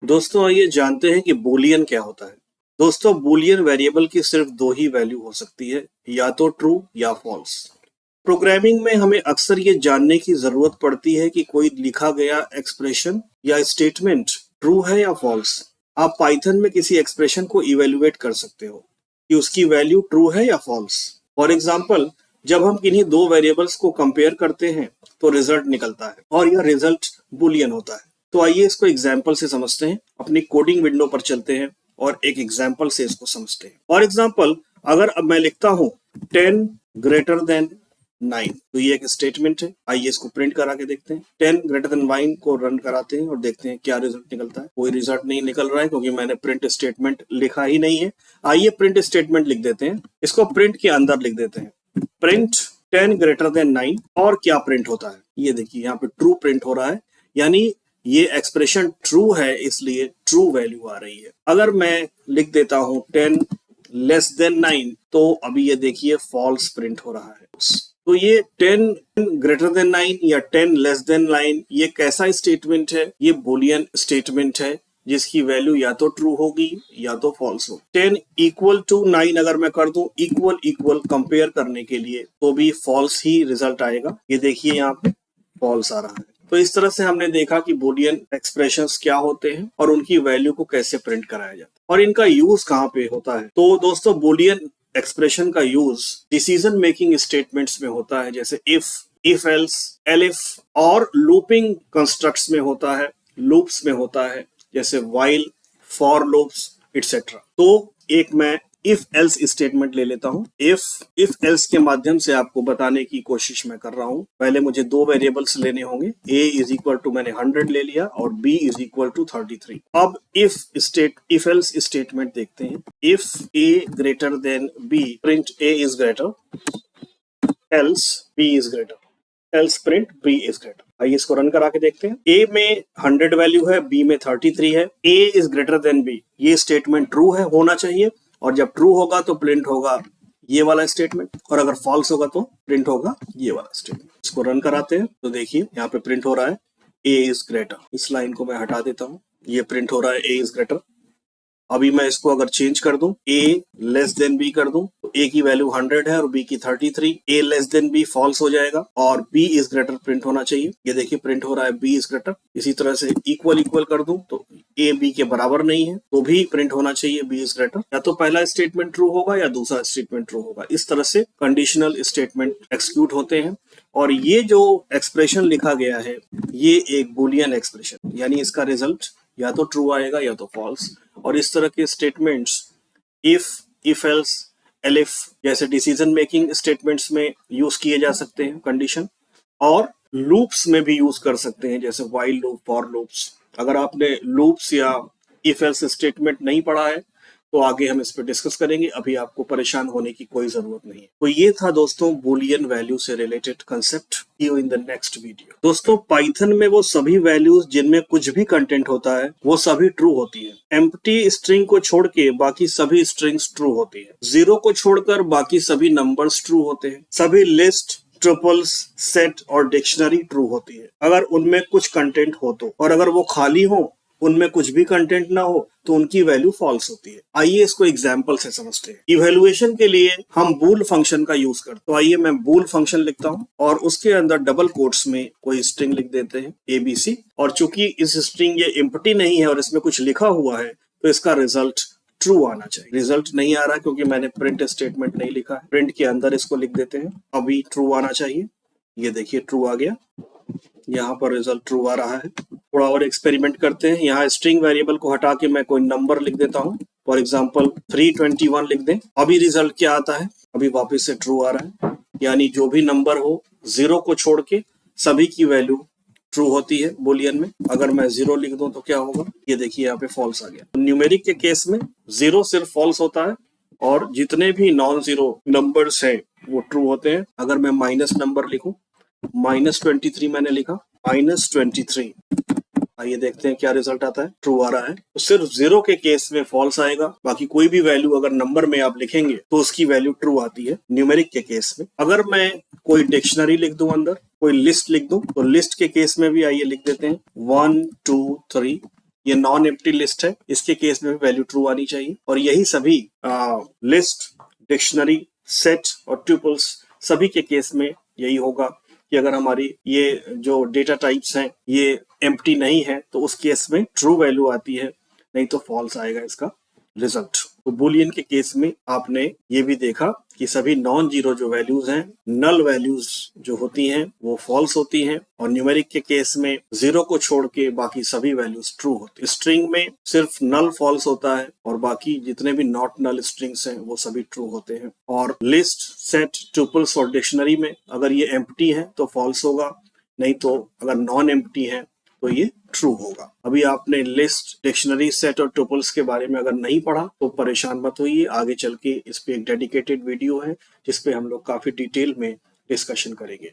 दोस्तों आइए जानते हैं कि बूलियन क्या होता है। दोस्तों बूलियन वेरिएबल की सिर्फ दो ही वैल्यू हो सकती है, या तो ट्रू या फॉल्स। प्रोग्रामिंग में हमें अक्सर ये जानने की जरूरत पड़ती है कि कोई लिखा गया एक्सप्रेशन या स्टेटमेंट ट्रू है या फॉल्स। आप पाइथन में किसी एक्सप्रेशन को इवेल्युएट कर सकते हो कि उसकी वैल्यू ट्रू है या फॉल्स। फॉर एग्जाम्पल, जब हम किन्हीं दो वेरिएबल्स को कंपेयर करते हैं तो रिजल्ट निकलता है और यह रिजल्ट बूलियन होता है। तो आइए इसको एग्जाम्पल से समझते हैं। अपनी कोडिंग विंडो पर चलते हैं और एक एग्जाम्पल से इसको समझते हैं। फॉर एग्जाम्पल, अगर अब मैं लिखता हूं 10 ग्रेटर देन 9, तो ये एक स्टेटमेंट है। आइए इसको प्रिंट करा के देखते हैं। 10 ग्रेटर देन 9 को रन कराते हैं और देखते हैं क्या रिजल्ट निकलता है। कोई रिजल्ट नहीं निकल रहा है क्योंकि मैंने प्रिंट स्टेटमेंट लिखा ही नहीं है। आइए प्रिंट स्टेटमेंट लिख देते हैं, इसको प्रिंट के अंदर लिख देते हैं। प्रिंट 10 ग्रेटर देन 9 और क्या प्रिंट होता है, ये देखिए यहाँ पे ट्रू प्रिंट हो रहा है, यानी ये एक्सप्रेशन ट्रू है, इसलिए ट्रू वैल्यू आ रही है। अगर मैं लिख देता हूं 10 लेस देन 9, तो अभी ये देखिए फॉल्स प्रिंट हो रहा है। तो ये 10 ग्रेटर देन 9 या 10 लेस देन 9 ये कैसा स्टेटमेंट है? ये बूलियन स्टेटमेंट है जिसकी वैल्यू या तो ट्रू होगी या तो फॉल्स होगी। 10 इक्वल टू 9 अगर मैं कर दूं इक्वल इक्वल कंपेयर करने के लिए, तो भी फॉल्स ही रिजल्ट आएगा। ये देखिए यहाँ पे फॉल्स आ रहा है। तो इस तरह से हमने देखा कि बूलियन एक्सप्रेशंस क्या होते हैं और उनकी वैल्यू को कैसे प्रिंट कराया जाता है और इनका यूज कहाँ पे होता है। तो दोस्तों बूलियन एक्सप्रेशन का यूज डिसीजन मेकिंग स्टेटमेंट्स में होता है, जैसे इफ एल्स, एलिफ, और लूपिंग कंस्ट्रक्ट्स में होता है, लूप्स में होता है, जैसे व्हाइल, फॉर लूप्स एटसेट्रा। तो एक मैं इफ एल्स स्टेटमेंट ले लेता हूं। इफ एल्स के माध्यम से आपको बताने की कोशिश मैं कर रहा हूं। पहले मुझे दो वेरिएबल्स लेने होंगे। a इज इक्वल टू मैंने 100 ले लिया और b इज इक्वल टू 33। अब इफ एल्स स्टेटमेंट देखते हैं। If a greater than b, print a is greater, else b is greater, else print b is greater. आइए इसको रन करा के देखते हैं। a में 100 वैल्यू है, b में 33 है। a is greater than b, ये स्टेटमेंट ट्रू है, होना चाहिए, और जब ट्रू होगा तो प्रिंट होगा ये वाला स्टेटमेंट, और अगर फॉल्स होगा तो प्रिंट होगा ये वाला स्टेटमेंट। इसको रन कराते हैं तो देखिए यहाँ पे प्रिंट हो रहा है a इज ग्रेटर। इस लाइन को मैं हटा देता हूँ, ये प्रिंट हो रहा है a इज ग्रेटर। अभी मैं इसको अगर चेंज कर दूं, a लेस देन b कर दूं, तो a की वैल्यू 100 है और b की 33। a less than b falls हो जाएगा और b इज ग्रेटर प्रिंट होना चाहिए। ये देखिए प्रिंट हो रहा है b इज ग्रेटर। इसी तरह से इक्वल इक्वल कर दूं तो a b के बराबर नहीं है तो भी प्रिंट होना चाहिए b इज ग्रेटर। या तो पहला स्टेटमेंट ट्रू होगा या दूसरा स्टेटमेंट ट्रू होगा। इस तरह से कंडीशनल स्टेटमेंट एक्सिक्यूट होते हैं। और ये जो एक्सप्रेशन लिखा गया है ये एक बूलियन एक्सप्रेशन, यानी इसका रिजल्ट या तो ट्रू आएगा या तो फॉल्स। और इस तरह के स्टेटमेंट्स इफ एल्स, एलिफ जैसे डिसीजन मेकिंग स्टेटमेंट्स में यूज किए जा सकते हैं कंडीशन, और लूप्स में भी यूज कर सकते हैं, जैसे व्हाइल लूप, फॉर लूप्स। अगर आपने लूप्स या इफ एल्स स्टेटमेंट नहीं पढ़ा है तो आगे हम इस पर डिस्कस करेंगे, अभी आपको परेशान होने की कोई जरूरत नहीं है। तो ये था दोस्तों बूलियन वैल्यू से related concept. You in the next video. दोस्तों पाइथन में वो सभी वैल्यूज जिनमें कुछ भी कंटेंट होता है वो सभी ट्रू होती है। एम्प्टी स्ट्रिंग को छोड़ के बाकी सभी स्ट्रिंग्स ट्रू होती है। जीरो को छोड़कर बाकी सभी नंबर्स ट्रू होते हैं। सभी लिस्ट, ट्रिपल्स, सेट और डिक्शनरी ट्रू होती है अगर उनमें कुछ कंटेंट हो तो, और अगर वो खाली हो, उनमें कुछ भी कंटेंट ना हो, तो उनकी वैल्यू फॉल्स होती है। आइए इसको एग्जाम्पल से समझते हैं। इवैल्यूएशन के लिए हम बूल फंक्शन का यूज करते हैं। तो आइए मैं बूल फंक्शन लिखता हूं और उसके अंदर डबल कोट्स में कोई स्ट्रिंग लिख देते हैं ABC। और चूंकि इस स्ट्रिंग ये एम्प्टी नहीं है और इसमें कुछ लिखा हुआ है तो इसका रिजल्ट ट्रू आना चाहिए। रिजल्ट नहीं आ रहा क्योंकि मैंने प्रिंट स्टेटमेंट नहीं लिखा है। प्रिंट के अंदर इसको लिख देते हैं, अभी ट्रू आना चाहिए। ये देखिए ट्रू आ गया, यहाँ पर रिजल्ट ट्रू आ रहा है। थोड़ा और एक्सपेरिमेंट करते हैं। यहाँ स्ट्रिंग वेरिएबल को हटा के मैं कोई नंबर लिख देता हूँ, फॉर एग्जांपल 321 लिख दें। अभी रिजल्ट क्या आता है, अभी वापस से ट्रू आ रहा है, यानी जो भी नंबर हो जीरो को छोड़ के सभी की वैल्यू ट्रू होती है बूलियन में। अगर मैं जीरो लिख दूं तो क्या होगा, ये देखिए यहाँ पे फॉल्स आ गया। न्यूमेरिक के केस में जीरो सिर्फ फॉल्स होता है और जितने भी नॉन जीरो नंबर्स हैं वो ट्रू होते हैं। अगर मैं माइनस नंबर लिखूं, -23 मैंने लिखा, -23, आइए देखते हैं क्या रिजल्ट आता है। ट्रू आ रहा है। तो सिर्फ जीरो के केस में फॉल्स आएगा, बाकी कोई भी वैल्यू अगर नंबर में आप लिखेंगे तो उसकी वैल्यू ट्रू आती है न्यूमेरिक के केस में। अगर मैं कोई डिक्शनरी लिख दूं, अंदर कोई लिस्ट लिख दूं, तो लिस्ट के केस में भी आइए लिख देते हैं 1 2 3, ये नॉन एम्प्टी लिस्ट है, इसके केस में वैल्यू ट्रू आनी चाहिए। और यही सभी लिस्ट, डिक्शनरी, सेट और ट्यूपल्स सभी के केस में यही होगा कि अगर हमारी ये जो डेटा टाइप्स हैं ये एम्प्टी नहीं है तो उस केस में ट्रू वैल्यू आती है, नहीं तो फॉल्स आएगा इसका रिजल्ट। तो बुलियन के केस में आपने ये भी देखा कि सभी नॉन जीरो जो वैल्यूज हैं, नल वैल्यूज जो होती हैं वो फॉल्स होती हैं, और न्यूमेरिक के केस में जीरो को छोड़ के बाकी सभी वैल्यूज ट्रू होती हैं। स्ट्रिंग में सिर्फ नल फॉल्स होता है और बाकी जितने भी नॉट नल स्ट्रिंग्स हैं वो सभी ट्रू होते हैं। और लिस्ट, सेट, ट्यूपल्स और डिक्शनरी में अगर ये एम्प्टी है तो फॉल्स होगा, नहीं तो अगर नॉन एम्प्टी है तो ये ट्रू होगा। अभी आपने लिस्ट, डिक्शनरी, सेट और ट्यूपल्स के बारे में अगर नहीं पढ़ा तो परेशान मत होइए, आगे चल के इस पे एक डेडिकेटेड वीडियो है जिसपे हम लोग काफी डिटेल में डिस्कशन करेंगे।